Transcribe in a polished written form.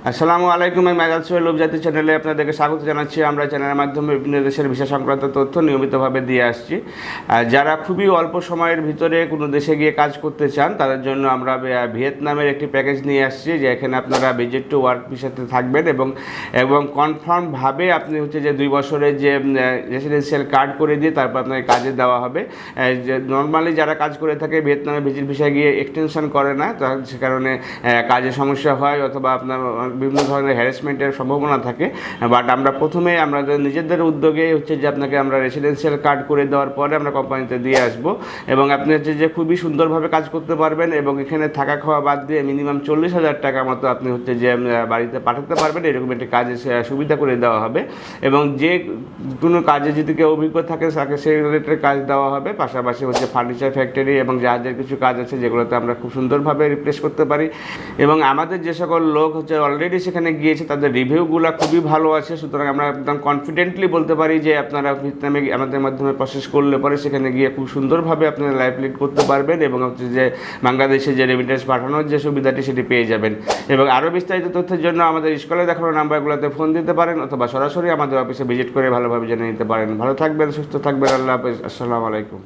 আসসালামু আলাইকুম। আমি মেজাজ সোহেল উপজাতি চ্যানেলে আপনাদেরকে স্বাগত জানাচ্ছি। আমরা চ্যানেলের মাধ্যমে বিভিন্ন দেশের ভিসা সংক্রান্ত তথ্য নিয়মিতভাবে দিয়ে আসছি। যারা খুবই অল্প সময়ের ভিতরে কোনো দেশে গিয়ে কাজ করতে চান তাদের জন্য আমরা ভিয়েতনামের একটি প্যাকেজ নিয়ে আসছি, যে এখানে আপনারা ভিজিট টু ওয়ার্ক ভিসাতে থাকবেন এবং এবং কনফার্মভাবে আপনি হচ্ছে যে 2 বছরের যে রেসিডেন্সিয়াল কার্ড করে দিয়ে তারপর আপনাকে কাজে দেওয়া হবে। যে নর্মালি যারা কাজ করে থাকে ভিয়েতনামে ভিজিট ভিসায় গিয়ে এক্সটেনশন করে না, সে কারণে কাজে সমস্যা হয় অথবা আপনার বিভিন্ন ধরনের হ্যারাসমেন্টের সম্ভাবনা থাকে। বাট আমরা প্রথমে আমাদের নিজেদের উদ্যোগে হচ্ছে যে আপনাকে আমরা রেসিডেন্সিয়াল কার্ড করে দেওয়ার পরে আমরা কোম্পানিতে দিয়ে আসব এবং আপনি হচ্ছে যে খুবই সুন্দরভাবে কাজ করতে পারবেন এবং এখানে থাকা খাওয়া বাদ দিয়ে মিনিমাম 40,000 টাকা মতো আপনি হচ্ছে যে বাড়িতে পাঠাতে পারবেন, এরকম একটি কাজের সুবিধা করে দেওয়া হবে। এবং যে কোনো কাজে যদি কেউ অভিজ্ঞ থাকে তাকে সেই রিলেটেড কাজ দেওয়া হবে। পাশাপাশি হচ্ছে ফার্নিচার ফ্যাক্টরি এবং জাহাজের কিছু কাজ আছে যেগুলোতে আমরা খুব সুন্দরভাবে রিপ্লেস করতে পারি। এবং আমাদের যে সকল লোক হচ্ছে অলরেডি সেখানে গিয়েছে তাদের রিভিউগুলো খুবই ভালো আছে, সুতরাং আমরা একদম কনফিডেন্টলি বলতে পারি যে আপনারা ভিয়েতনামে আমাদের মাধ্যমে প্রসেস করলে পরে সেখানে গিয়ে খুব সুন্দরভাবে আপনারা লাইফ লিড করতে পারবেন এবং হচ্ছে যে বাংলাদেশে যে রেমিটেন্স পাঠানোর যে সুবিধাটি সেটি পেয়ে যাবেন। এবং আরও বিস্তারিত তথ্যের জন্য আমাদের স্কুলে দেখানো নাম্বারগুলোতে ফোন দিতে পারেন অথবা সরাসরি আমাদের অফিসে ভিজিট করে ভালোভাবে জেনে নিতে পারেন। ভালো থাকবেন, সুস্থ থাকবেন। আল্লাহ হাফেজ। আসসালামু আলাইকুম।